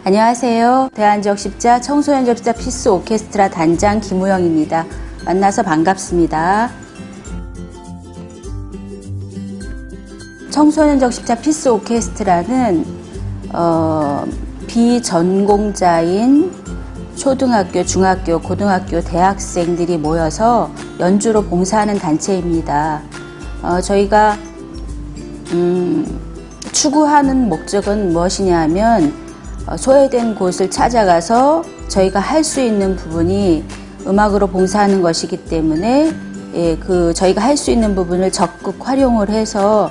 안녕하세요. 대한적십자 청소년 접시자 피스 오케스트라 단장 김우영입니다. 만나서 반갑습니다. 청소년 적십자 피스 오케스트라는 비전공자인 초등학교, 중학교, 고등학교, 대학생들이 모여서 연주로 봉사하는 단체입니다. 저희가 추구하는 목적은 무엇이냐 하면 소외된 곳을 찾아가서 저희가 할 수 있는 부분이 음악으로 봉사하는 것이기 때문에 저희가 할 수 있는 부분을 적극 활용을 해서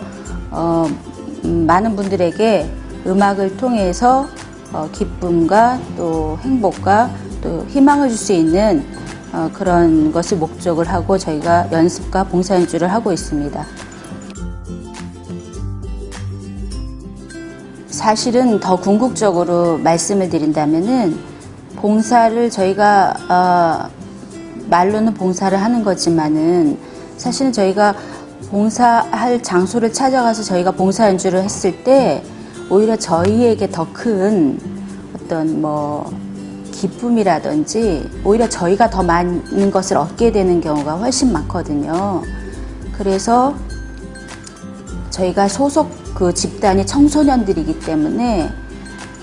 많은 분들에게 음악을 통해서 기쁨과 또 행복과 또 희망을 줄 수 있는 그런 것을 목적을 하고 저희가 연습과 봉사 연주를 하고 있습니다. 사실은 더 궁극적으로 말씀을 드린다면은 봉사를 저희가 말로는 봉사를 하는 거지만은 사실은 저희가 봉사할 장소를 찾아가서 저희가 봉사 연주를 했을 때 오히려 저희에게 더 큰 어떤 기쁨이라든지 오히려 저희가 더 많은 것을 얻게 되는 경우가 훨씬 많거든요. 그래서 저희가 소속 집단이 청소년들이기 때문에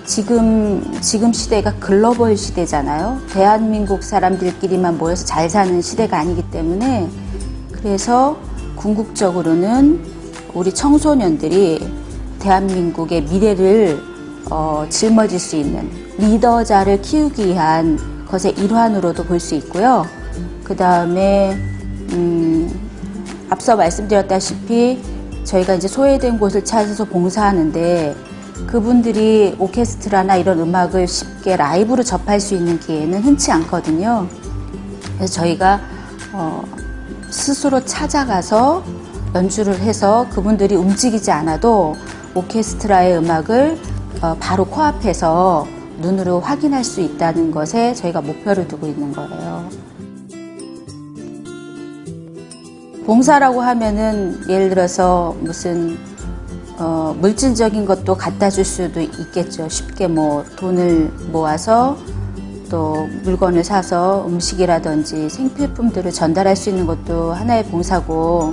지금 시대가 글로벌 시대잖아요. 대한민국 사람들끼리만 모여서 잘 사는 시대가 아니기 때문에 그래서 궁극적으로는 우리 청소년들이 대한민국의 미래를 짊어질 수 있는 리더자를 키우기 위한 것의 일환으로도 볼 수 있고요. 그 다음에 앞서 말씀드렸다시피 저희가 이제 소외된 곳을 찾아서 봉사하는데 그분들이 오케스트라나 이런 음악을 쉽게 라이브로 접할 수 있는 기회는 흔치 않거든요. 그래서 저희가 스스로 찾아가서 연주를 해서 그분들이 움직이지 않아도 오케스트라의 음악을 바로 코앞에서 눈으로 확인할 수 있다는 것에 저희가 목표를 두고 있는 거예요. 봉사라고 하면은 예를 들어서 무슨 물질적인 것도 갖다 줄 수도 있겠죠. 쉽게 돈을 모아서 또 물건을 사서 음식이라든지 생필품들을 전달할 수 있는 것도 하나의 봉사고,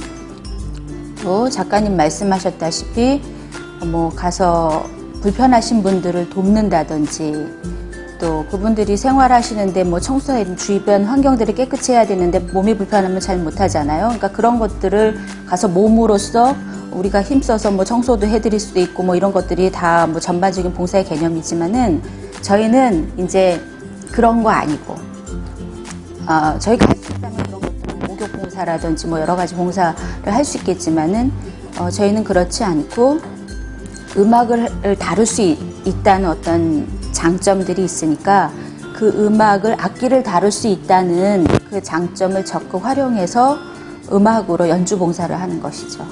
또 작가님 말씀하셨다시피 가서 불편하신 분들을 돕는다든지, 또 그분들이 생활하시는데 청소해 주변 환경들을 깨끗이 해야 되는데 몸이 불편하면 잘 못하잖아요. 그러니까 그런 것들을 가서 몸으로써 우리가 힘써서 청소도 해드릴 수도 있고 이런 것들이 다 전반적인 봉사의 개념이지만은 저희는 이제 그런 거 아니고 저희가 할 수 있다면 그런 것도 목욕 봉사라든지 여러 가지 봉사를 할 수 있겠지만은 저희는 그렇지 않고 음악을 다룰 수 있다는 어떤 장점들이 있으니까 그 악기를 다룰 수 있다는 그 장점을 적극 활용해서 음악으로 연주 봉사를 하는 것이죠.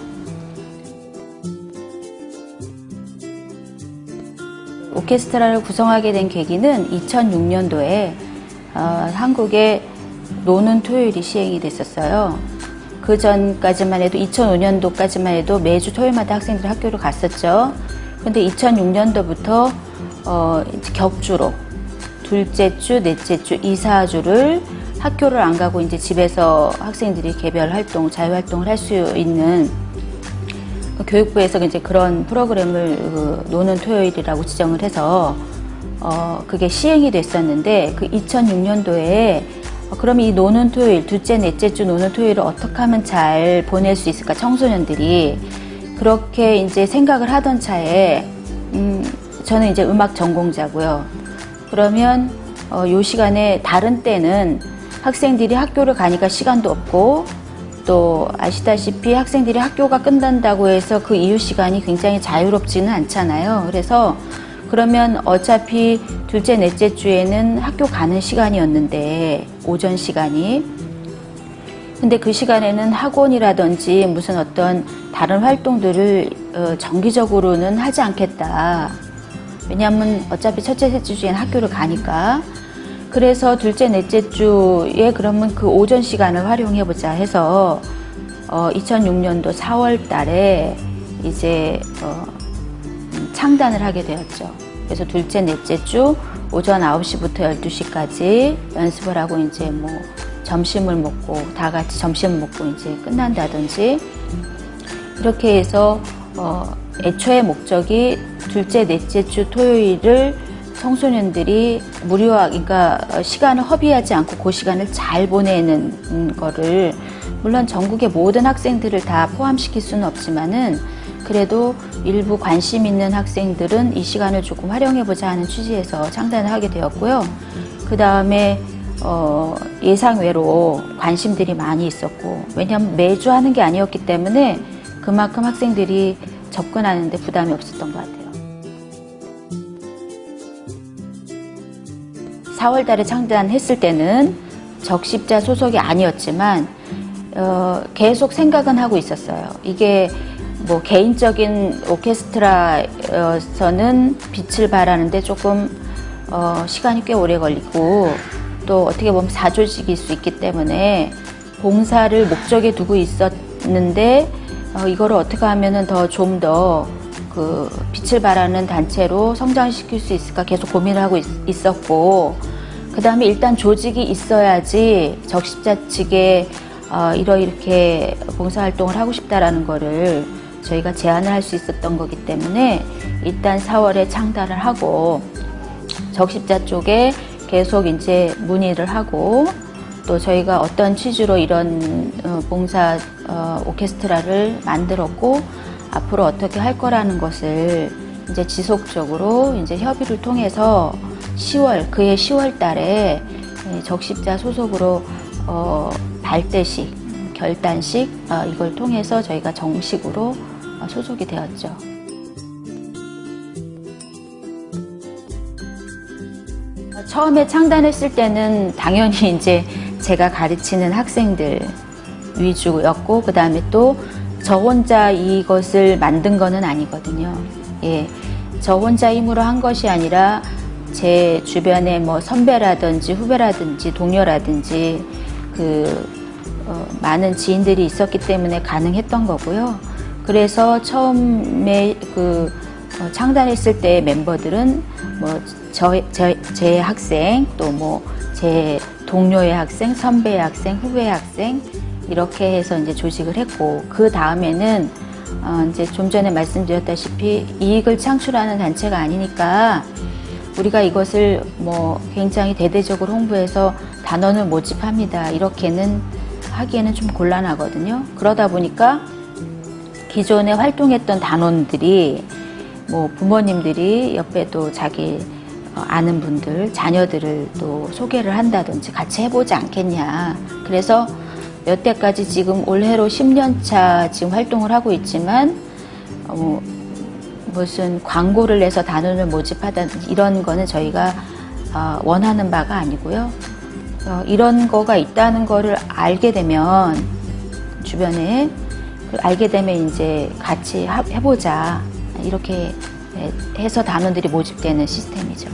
오케스트라를 구성하게 된 계기는 2006년도에 한국에 노는 토요일이 시행이 됐었어요. 그 전까지만 해도 2005년도까지만 해도 매주 토요일마다 학생들이 학교를 갔었죠. 근데 2006년도부터 격주로 둘째 주, 넷째 주, 2, 4주를 학교를 안 가고 이제 집에서 학생들이 개별 활동, 자유 활동을 할 수 있는 교육부에서 이제 그런 프로그램을 노는 토요일이라고 지정을 해서 그게 시행이 됐었는데 그 2006년도에 그럼 이 노는 토요일, 둘째, 넷째 주 노는 토요일을 어떻게 하면 잘 보낼 수 있을까, 청소년들이 그렇게 이제 생각을 하던 차에 저는 이제 음악 전공자고요. 그러면 요 시간에 다른 때는 학생들이 학교를 가니까 시간도 없고 또 아시다시피 학생들이 학교가 끝난다고 해서 그 이후 시간이 굉장히 자유롭지는 않잖아요. 그래서 그러면 어차피 둘째, 넷째 주에는 학교 가는 시간이었는데 오전 시간이, 근데 그 시간에는 학원이라든지 무슨 어떤 다른 활동들을 정기적으로는 하지 않겠다. 왜냐하면 어차피 첫째, 셋째 주에는 학교를 가니까. 그래서 둘째, 넷째 주에 그러면 그 오전 시간을 활용해보자 해서 2006년도 4월 달에 이제 창단을 하게 되었죠. 그래서 둘째, 넷째 주 오전 9시부터 12시까지 연습을 하고 이제 뭐 점심을 먹고 다 같이 점심 먹고 이제 끝난다든지 이렇게 해서 애초의 목적이 둘째, 넷째 주 토요일을 청소년들이 그러니까 시간을 허비하지 않고 그 시간을 잘 보내는 거를 물론 전국의 모든 학생들을 다 포함시킬 수는 없지만은 그래도 일부 관심 있는 학생들은 이 시간을 조금 활용해보자 하는 취지에서 창단을 하게 되었고요. 그 다음에 예상외로 관심들이 많이 있었고 왜냐하면 매주 하는 게 아니었기 때문에 그만큼 학생들이 접근하는데 부담이 없었던 것 같아요. 4월 달에 창단했을 때는 적십자 소속이 아니었지만 계속 생각은 하고 있었어요. 이게 뭐 개인적인 오케스트라에서는 빛을 발하는데 조금 시간이 꽤 오래 걸리고 또 어떻게 보면 사조직일 수 있기 때문에 봉사를 목적에 두고 있었는데 이거를 어떻게 하면은 좀 더 그 빛을 발하는 단체로 성장시킬 수 있을까 계속 고민을 하고 있었고 그 다음에 일단 조직이 있어야지 적십자 측에 이렇게 봉사활동을 하고 싶다라는 거를 저희가 제안을 할 수 있었던 거기 때문에 일단 4월에 창단을 하고 적십자 쪽에 계속 이제 문의를 하고 또 저희가 어떤 취지로 이런 봉사 오케스트라를 만들었고 앞으로 어떻게 할 거라는 것을 이제 지속적으로 이제 협의를 통해서 그해 10월 달에 적십자 소속으로 발대식, 결단식 이걸 통해서 저희가 정식으로 소속이 되었죠. 처음에 창단했을 때는 당연히 이제 제가 가르치는 학생들 위주였고 그 다음에 또 저 혼자 이것을 만든 거는 아니거든요. 예, 저 혼자 힘으로 한 것이 아니라 제 주변에 뭐 선배라든지 후배라든지 동료라든지 많은 지인들이 있었기 때문에 가능했던 거고요. 그래서 처음에 창단했을 때 멤버들은 뭐 제 학생 또 뭐 제 동료의 학생, 선배의 학생, 후배의 학생 이렇게 해서 이제 조직을 했고 그 다음에는 이제 좀 전에 말씀드렸다시피 이익을 창출하는 단체가 아니니까 우리가 이것을 뭐 굉장히 대대적으로 홍보해서 단원을 모집합니다. 이렇게는 하기에는 좀 곤란하거든요. 그러다 보니까 기존에 활동했던 단원들이 뭐 부모님들이 옆에 또 자기 아는 분들, 자녀들을 또 소개를 한다든지 같이 해보지 않겠냐. 그래서 여태까지 지금 올해로 10년 차 지금 활동을 하고 있지만 무슨 광고를 내서 단원을 모집하다든지 이런 거는 저희가 원하는 바가 아니고요. 이런 거가 있다는 거를 알게 되면 주변에 알게 되면 이제 같이 해보자 이렇게 해서 단원들이 모집되는 시스템이죠.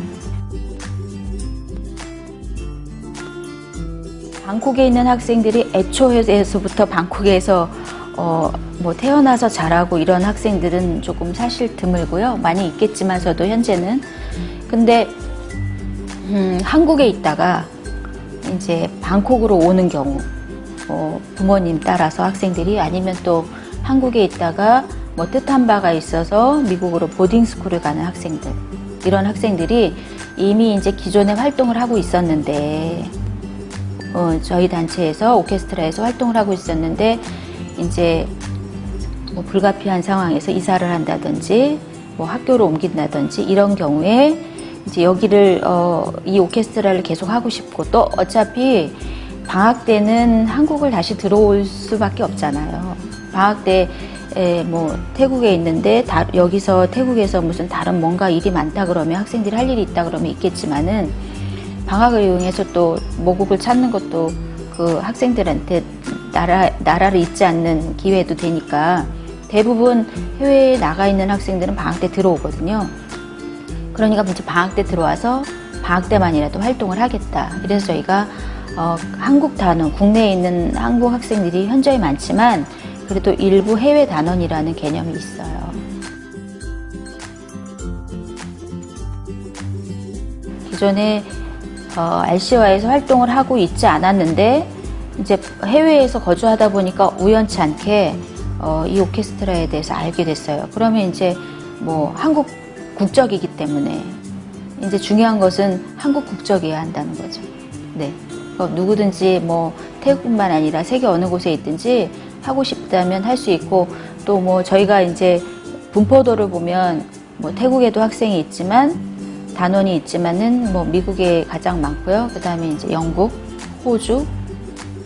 방콕에 있는 학생들이 애초에서부터 방콕에서 뭐 태어나서 자라고 이런 학생들은 조금 사실 드물고요. 많이 있겠지만서도 현재는 근데 한국에 있다가 이제 방콕으로 오는 경우 부모님 따라서 학생들이 아니면 또 한국에 있다가 뭐 뜻한 바가 있어서 미국으로 보딩스쿨을 가는 학생들 이런 학생들이 이미 이제 기존에 활동을 하고 있었는데 저희 단체에서 오케스트라에서 활동을 하고 있었는데 이제 뭐 불가피한 상황에서 이사를 한다든지 뭐 학교로 옮긴다든지 이런 경우에 이제 여기를 이 오케스트라를 계속 하고 싶고 또 어차피 방학 때는 한국을 다시 들어올 수밖에 없잖아요. 방학 때 뭐 태국에 있는데 여기서 태국에서 무슨 다른 뭔가 일이 많다 그러면 학생들이 할 일이 있다 그러면 있겠지만은 방학을 이용해서 또 모국을 찾는 것도 그 학생들한테 나라를 잊지 않는 기회도 되니까 대부분 해외에 나가 있는 학생들은 방학 때 들어오거든요. 그러니까 이제 방학 때 들어와서 방학 때만이라도 활동을 하겠다. 이래서 저희가 한국 단원, 국내에 있는 한국 학생들이 현저히 많지만 그래도 일부 해외 단원이라는 개념이 있어요. 기존에 RC와에서 활동을 하고 있지 않았는데 이제 해외에서 거주하다 보니까 우연치 않게 이 오케스트라에 대해서 알게 됐어요. 그러면 이제 뭐 한국 국적이기 때문에 이제 중요한 것은 한국 국적이어야 한다는 거죠. 네. 누구든지 뭐 태국뿐만 아니라 세계 어느 곳에 있든지 하고 싶다면 할 수 있고, 또 뭐 저희가 이제 분포도를 보면 뭐 태국에도 학생이 있지만 단원이 있지만은 뭐 미국에 가장 많고요. 그 다음에 이제 영국, 호주,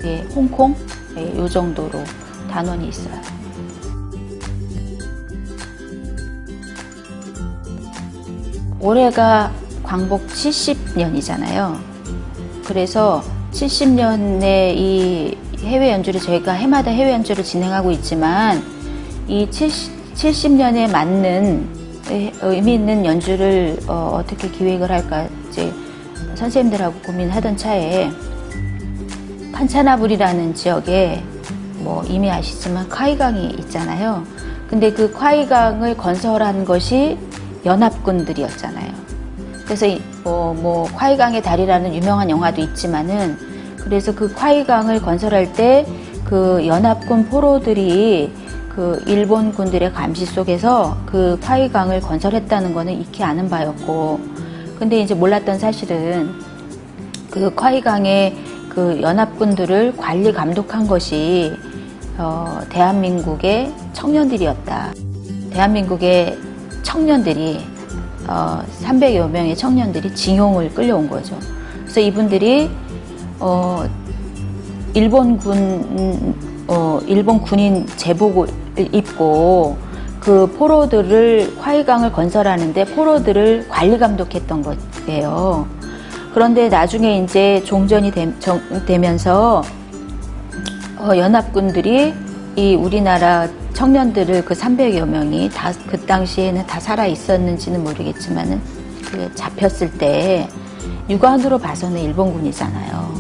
예, 홍콩, 예, 요 정도로 단원이 있어요. 올해가 광복 70년이잖아요. 그래서 70년의 이 해외 연주를 저희가 해마다 해외 연주를 진행하고 있지만 이 70년에 맞는 의미 있는 연주를 어떻게 기획을 할까 이제 선생님들하고 고민하던 차에 칸차나불이라는 지역에 뭐 이미 아시지만 콰이강이 있잖아요. 근데 그 콰이강을 건설한 것이 연합군들이었잖아요. 그래서 뭐 콰이강의 달이라는 유명한 영화도 있지만은, 그래서 그 콰이강을 건설할 때 그 연합군 포로들이 그 일본 군들의 감시 속에서 그 콰이강을 건설했다는 거는 익히 아는 바였고, 근데 이제 몰랐던 사실은 그 콰이강의 그 연합군들을 관리 감독한 것이 대한민국의 청년들이었다. 대한민국의 청년들이 300여 명의 청년들이 징용을 끌려온 거죠. 그래서 이분들이 일본 군인 제복을 입고 그 포로들을 콰이강을 건설하는데 포로들을 관리 감독했던 거예요. 그런데 나중에 이제 종전이 되면서 연합군들이 이 우리나라 청년들을 그 300여 명이 다 그 당시에는 다 살아 있었는지는 모르겠지만은 그 잡혔을 때 육안으로 봐서는 일본군이잖아요.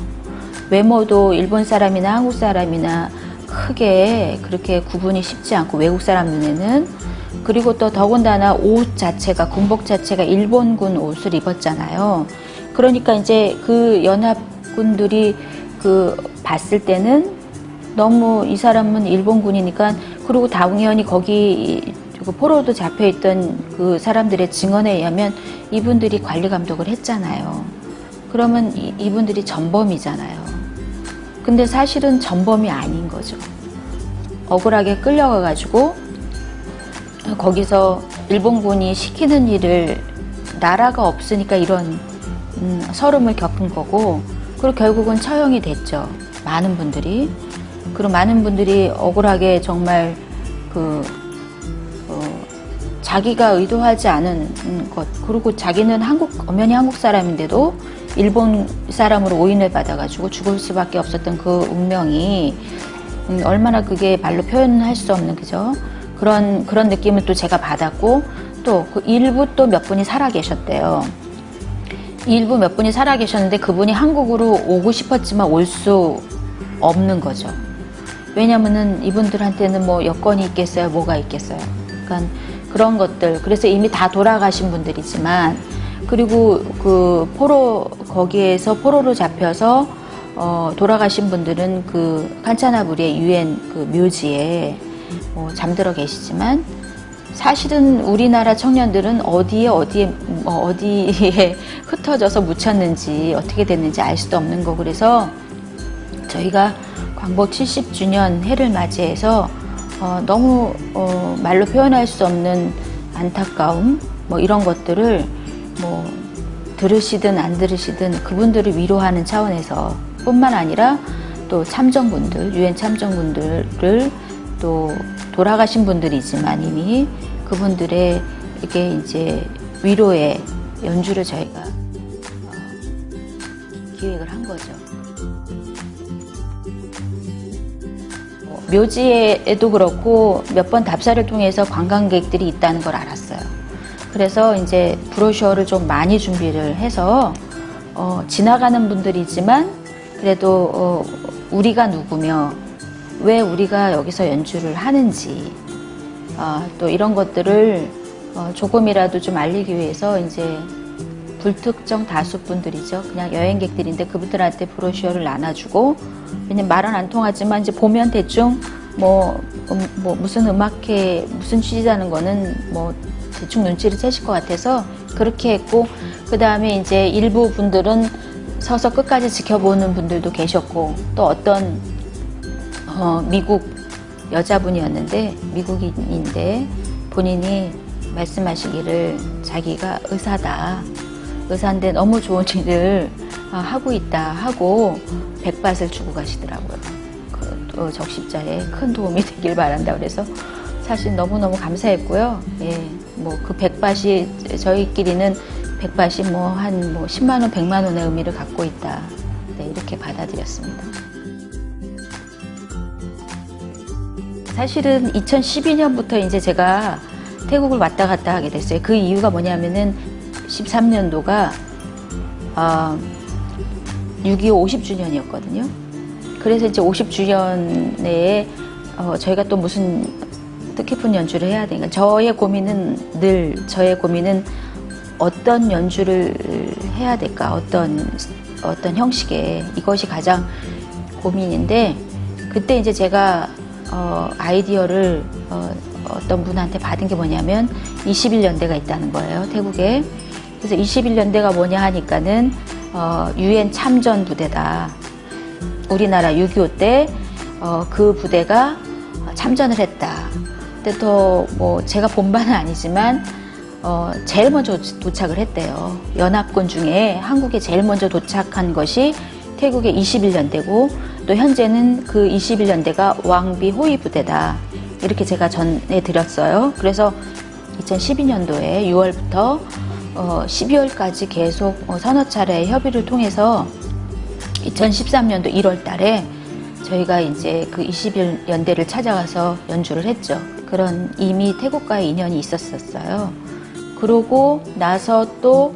외모도 일본 사람이나 한국 사람이나 크게 그렇게 구분이 쉽지 않고, 외국 사람 눈에는. 그리고 또 더군다나 옷 자체가, 군복 자체가 일본군 옷을 입었잖아요. 그러니까 이제 그 연합군들이 그 봤을 때는 너무 이 사람은 일본군이니까, 그리고 당연히 거기 그 포로도 잡혀있던 그 사람들의 증언에 의하면 이분들이 관리 감독을 했잖아요. 그러면 이분들이 전범이잖아요. 근데 사실은 전범이 아닌 거죠. 억울하게 끌려가가지고 거기서 일본군이 시키는 일을, 나라가 없으니까 이런 서름을 겪은 거고, 그리고 결국은 처형이 됐죠. 많은 분들이. 그리고 많은 분들이 억울하게 정말 자기가 의도하지 않은 것, 그리고 자기는 엄연히 한국 사람인데도 일본 사람으로 오인을 받아가지고 죽을 수밖에 없었던 그 운명이 얼마나 그게 말로 표현할 수 없는, 그죠? 그런 느낌을 또 제가 받았고, 또 그 일부 또 몇 분이 살아 계셨대요. 일부 몇 분이 살아 계셨는데 그분이 한국으로 오고 싶었지만 올 수 없는 거죠. 왜냐면은 이분들한테는 뭐 여권이 있겠어요? 뭐가 있겠어요? 그러니까 그런 것들. 그래서 이미 다 돌아가신 분들이지만, 그리고 그 거기에서 포로로 잡혀서 돌아가신 분들은 그 칸차나불의 유엔 그 묘지에 잠들어 계시지만, 사실은 우리나라 청년들은 어디에 흩어져서 묻혔는지 어떻게 됐는지 알 수도 없는 거. 그래서 저희가 광복 70주년 해를 맞이해서 너무 말로 표현할 수 없는 안타까움, 뭐 이런 것들을 뭐 들으시든 안 들으시든 그분들을 위로하는 차원에서 뿐만 아니라 또 참전군들, 유엔 참전군들을 또 돌아가신 분들이지만 이미 그분들의 이게 이제 위로의 연주를 저희가 기획을 한 거죠. 묘지에도 그렇고 몇 번 답사를 통해서 관광객들이 있다는 걸 알았어요. 그래서 이제 브로셔를 좀 많이 준비를 해서 지나가는 분들이지만 그래도 우리가 누구며 왜 우리가 여기서 연주를 하는지 또 이런 것들을 조금이라도 좀 알리기 위해서 이제 불특정 다수 분들이죠. 그냥 여행객들인데 그분들한테 브로셔를 나눠주고, 왜냐면 말은 안 통하지만 이제 보면 대충 무슨 음악회 무슨 취지라는 거는 대충 눈치를 채실 것 같아서 그렇게 했고, 그 다음에 이제 일부 분들은 서서 끝까지 지켜보는 분들도 계셨고, 또 어떤 미국 여자분이었는데, 미국인인데 본인이 말씀하시기를 자기가 의사인데 너무 좋은 일을 하고 있다 하고 100밭을 주고 가시더라고요. 그 적십자에 큰 도움이 되길 바란다 그래서 사실 너무너무 감사했고요. 예, 그 100밭이 저희끼리는 100밭이 한 10만 원, 100만 원의 의미를 갖고 있다. 네, 이렇게 받아들였습니다. 사실은 2012년부터 이제 제가 태국을 왔다 갔다 하게 됐어요. 그 이유가 뭐냐면은 13년도가 6.25 50주년이었거든요. 그래서 이제 50주년 내에 저희가 또 무슨 뜻깊은 연주를 해야 되니까 저의 고민은 어떤 연주를 해야 될까, 어떤 형식의, 이것이 가장 고민인데, 그때 이제 제가 아이디어를 어떤 분한테 받은 게 뭐냐면 21년대가 있다는 거예요, 태국에. 그래서 21년대가 뭐냐 하니까는 UN 참전 부대다. 우리나라 6.25 때 그 부대가 참전을 했다. 근데 또 제가 본바는 아니지만 제일 먼저 도착을 했대요. 연합군 중에 한국에 제일 먼저 도착한 것이 태국의 21년대고, 또 현재는 그 21년대가 왕비 호위 부대다. 이렇게 제가 전해 드렸어요. 그래서 2012년도에 6월부터 12월까지 계속 서너 차례 협의를 통해서 2013년도 1월 달에 저희가 이제 그 21년대를 찾아가서 연주를 했죠. 그런 이미 태국과의 인연이 있었어요. 그러고 나서 또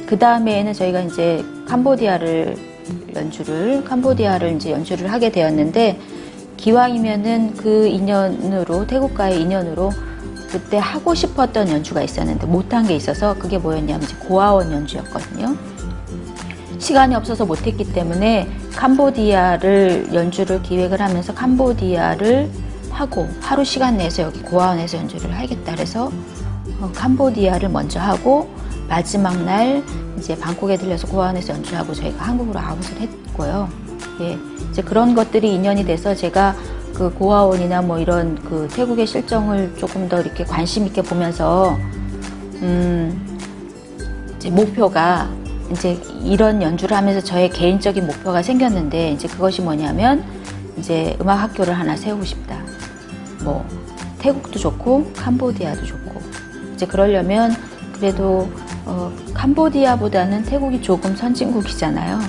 그 다음에는 저희가 이제 캄보디아를 이제 연주를 하게 되었는데, 기왕이면은 그 인연으로, 태국과의 인연으로 그때 하고 싶었던 연주가 있었는데 못한 게 있어서, 그게 뭐였냐면 이제 고아원 연주였거든요. 시간이 없어서 못했기 때문에 캄보디아를 연주를 기획을 하면서 캄보디아를 하고 하루 시간 내서 여기 고아원에서 연주를 하겠다 그래서 캄보디아를 먼저 하고, 마지막 날 이제 방콕에 들려서 고아원에서 연주하고 저희가 한국으로 아웃을 했고요. 예, 이제 그런 것들이 인연이 돼서 제가 그 고아원이나 이런 그 태국의 실정을 조금 더 이렇게 관심 있게 보면서 이제 목표가, 이제 이런 연주를 하면서 저의 개인적인 목표가 생겼는데, 이제 그것이 뭐냐면 이제 음악 학교를 하나 세우고 싶다. 태국도 좋고 캄보디아도 좋고, 이제 그러려면 그래도 캄보디아보다는 태국이 조금 선진국이잖아요.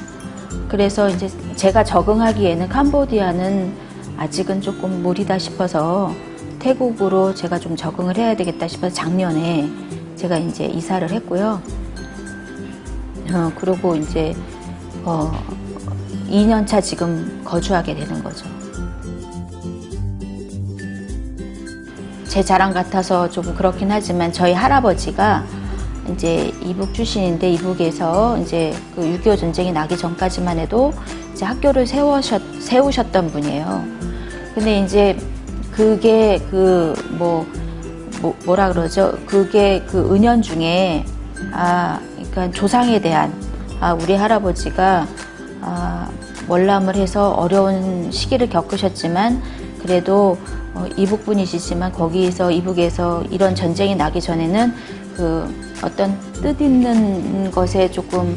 그래서 이제 제가 적응하기에는 캄보디아는 아직은 조금 무리다 싶어서 태국으로 제가 좀 적응을 해야 되겠다 싶어서 작년에 제가 이제 이사를 했고요. 그리고 이제 2년차 지금 거주하게 되는 거죠. 제 자랑 같아서 조금 그렇긴 하지만 저희 할아버지가 이제 이북 출신인데, 이북에서 이제 그 6.25 전쟁이 나기 전까지만 해도 이제 학교를 세우셨던 분이에요. 근데 이제 그게 뭐라 그러죠? 그게 그 은연 중에, 그러니까 조상에 대한, 우리 할아버지가 월남을 해서 어려운 시기를 겪으셨지만, 그래도 이북 분이시지만 거기에서, 이북에서 이런 전쟁이 나기 전에는 그 어떤 뜻있는 것에 조금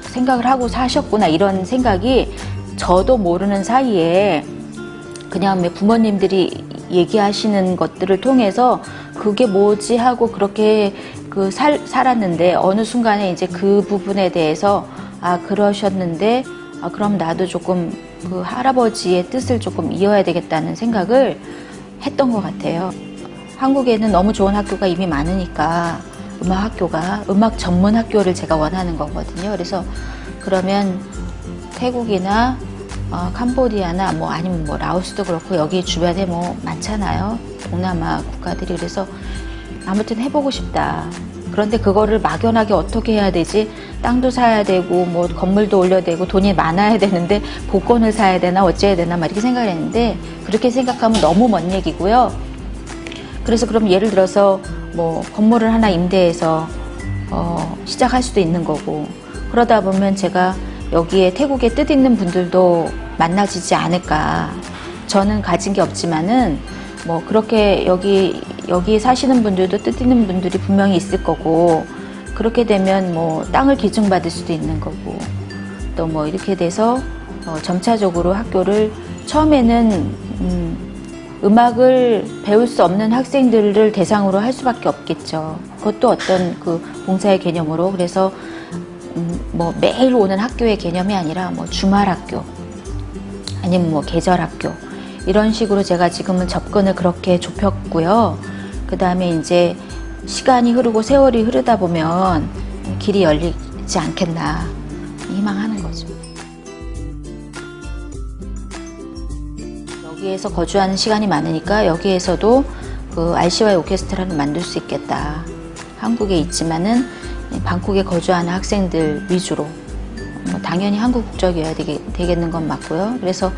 생각을 하고 사셨구나, 이런 생각이 저도 모르는 사이에 그냥 부모님들이 얘기하시는 것들을 통해서 그게 뭐지 하고 그렇게 살았는데, 어느 순간에 이제 그 부분에 대해서 그러셨는데, 그럼 나도 조금 그 할아버지의 뜻을 조금 이어야 되겠다는 생각을 했던 것 같아요. 한국에는 너무 좋은 학교가 이미 많으니까 음악 전문 학교를 제가 원하는 거거든요. 그래서 그러면 태국이나 캄보디아나 아니면 라오스도 그렇고 여기 주변에 많잖아요. 동남아 국가들이. 그래서 아무튼 해보고 싶다. 그런데 그거를 막연하게 어떻게 해야 되지? 땅도 사야 되고 뭐 건물도 올려야 되고 돈이 많아야 되는데 복권을 사야 되나 어째야 되나 막 이렇게 생각을 했는데, 그렇게 생각하면 너무 먼 얘기고요. 그래서 그럼 예를 들어서 뭐 건물을 하나 임대해서 시작할 수도 있는 거고, 그러다 보면 제가 여기에 태국에 뜻있는 분들도 만나지지 않을까. 저는 가진 게 없지만은 뭐 그렇게 여기 사시는 분들도 뜻있는 분들이 분명히 있을 거고, 그렇게 되면 뭐 땅을 기증받을 수도 있는 거고, 또 뭐 이렇게 돼서 점차적으로 학교를 처음에는 음악을 배울 수 없는 학생들을 대상으로 할 수밖에 없겠죠. 그것도 어떤 그 봉사의 개념으로. 그래서 뭐 매일 오는 학교의 개념이 아니라 뭐 주말 학교 아니면 뭐 계절 학교, 이런 식으로 제가 지금은 접근을 그렇게 좁혔고요. 그 다음에 이제 시간이 흐르고 세월이 흐르다 보면 길이 열리지 않겠나 희망하는 거죠. 여기에서 거주하는 시간이 많으니까 여기에서도 그 RCY 오케스트라를 만들 수 있겠다. 한국에 있지만은 방콕에 거주하는 학생들 위주로, 당연히 한국 국적이어야 되겠는 건 맞고요. 그래서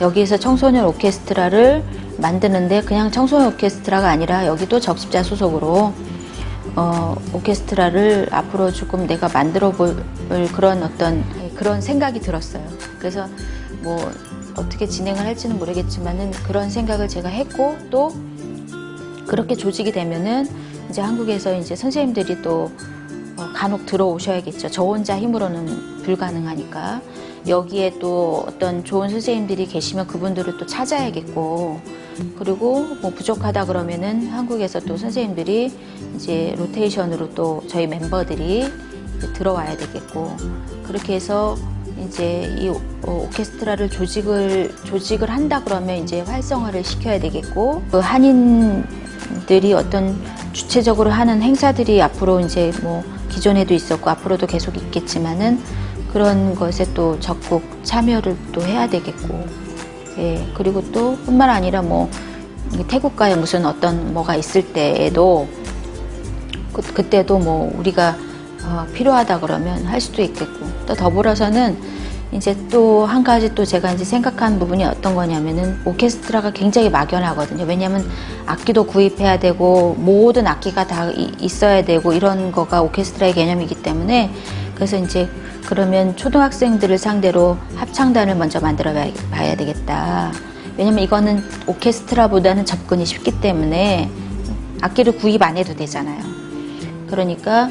여기에서 청소년 오케스트라를 만드는데 그냥 청소년 오케스트라가 아니라 여기도 적십자 소속으로 오케스트라를 앞으로 조금 내가 만들어 볼 그런 생각이 들었어요. 그래서 뭐 어떻게 진행을 할지는 모르겠지만은 그런 생각을 제가 했고, 또 그렇게 조직이 되면은 이제 한국에서 이제 선생님들이 또 간혹 들어오셔야겠죠. 저 혼자 힘으로는 불가능하니까. 여기에 또 어떤 좋은 선생님들이 계시면 그분들을 또 찾아야겠고, 그리고 뭐 부족하다 그러면은 한국에서 또 선생님들이 이제 로테이션으로 또 저희 멤버들이 들어와야 되겠고, 그렇게 해서 이제 이 오케스트라를 조직을 한다 그러면 이제 활성화를 시켜야 되겠고, 그 한인들이 어떤 주체적으로 하는 행사들이 앞으로 이제 뭐 기존에도 있었고 앞으로도 계속 있겠지만은 그런 것에 또 적극 참여를 또 해야 되겠고, 예, 그리고 또 뿐만 아니라 뭐 태국과의 무슨 어떤 뭐가 있을 때에도 그때도 뭐 우리가 필요하다 그러면 할 수도 있겠고, 또 더불어서는 이제 또 한 가지 또 제가 이제 생각한 부분이 어떤 거냐면은 오케스트라가 굉장히 막연하거든요. 왜냐하면 악기도 구입해야 되고 모든 악기가 다 있어야 되고 이런 거가 오케스트라의 개념이기 때문에, 그래서 이제 그러면 초등학생들을 상대로 합창단을 먼저 만들어 봐야 되겠다. 왜냐면 이거는 오케스트라보다는 접근이 쉽기 때문에 악기를 구입 안 해도 되잖아요. 그러니까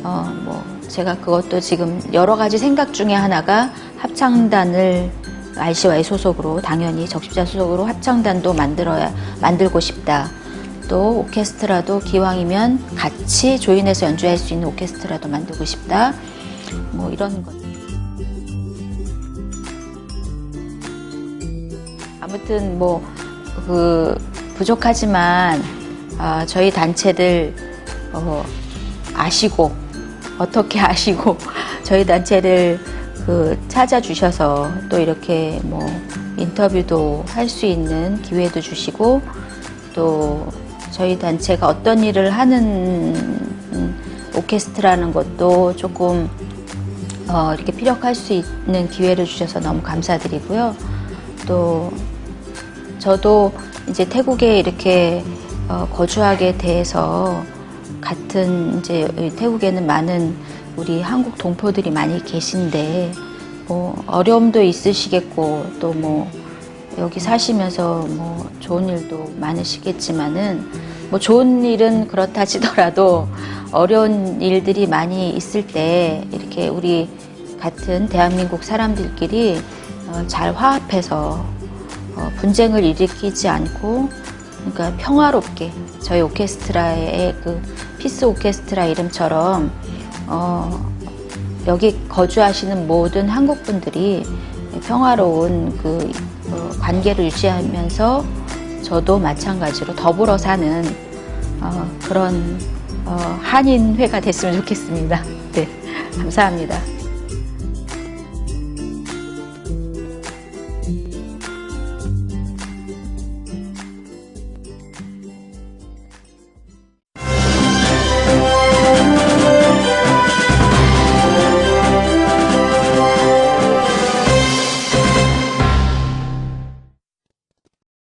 뭐 제가 그것도 지금 여러 가지 생각 중에 하나가 합창단을 RCY 소속으로, 당연히 적십자 소속으로 합창단도 만들고 싶다. 또 오케스트라도 기왕이면 같이 조인해서 연주할 수 있는 오케스트라도 만들고 싶다. 뭐 이런 것. 아무튼 뭐 그 부족하지만 저희 단체들 아시고, 어떻게 아시고 저희 단체를 찾아주셔서 또 이렇게 뭐 인터뷰도 할 수 있는 기회도 주시고, 또 저희 단체가 어떤 일을 하는 오케스트라는 것도 조금 이렇게 피력할 수 있는 기회를 주셔서 너무 감사드리고요. 또 저도 이제 태국에 이렇게 거주하게 돼서 같은 이제 태국에는 많은 우리 한국 동포들이 많이 계신데 뭐 어려움도 있으시겠고, 또 뭐 여기 사시면서 뭐 좋은 일도 많으시겠지만은, 뭐 좋은 일은 그렇다 치더라도 어려운 일들이 많이 있을 때 이렇게 우리 같은 대한민국 사람들끼리 잘 화합해서 분쟁을 일으키지 않고, 그러니까 평화롭게 저희 오케스트라의 그 피스 오케스트라 이름처럼 여기 거주하시는 모든 한국 분들이 평화로운 그 관계를 유지하면서 저도 마찬가지로 더불어 사는 그런 한인회가 됐으면 좋겠습니다. 네, 감사합니다.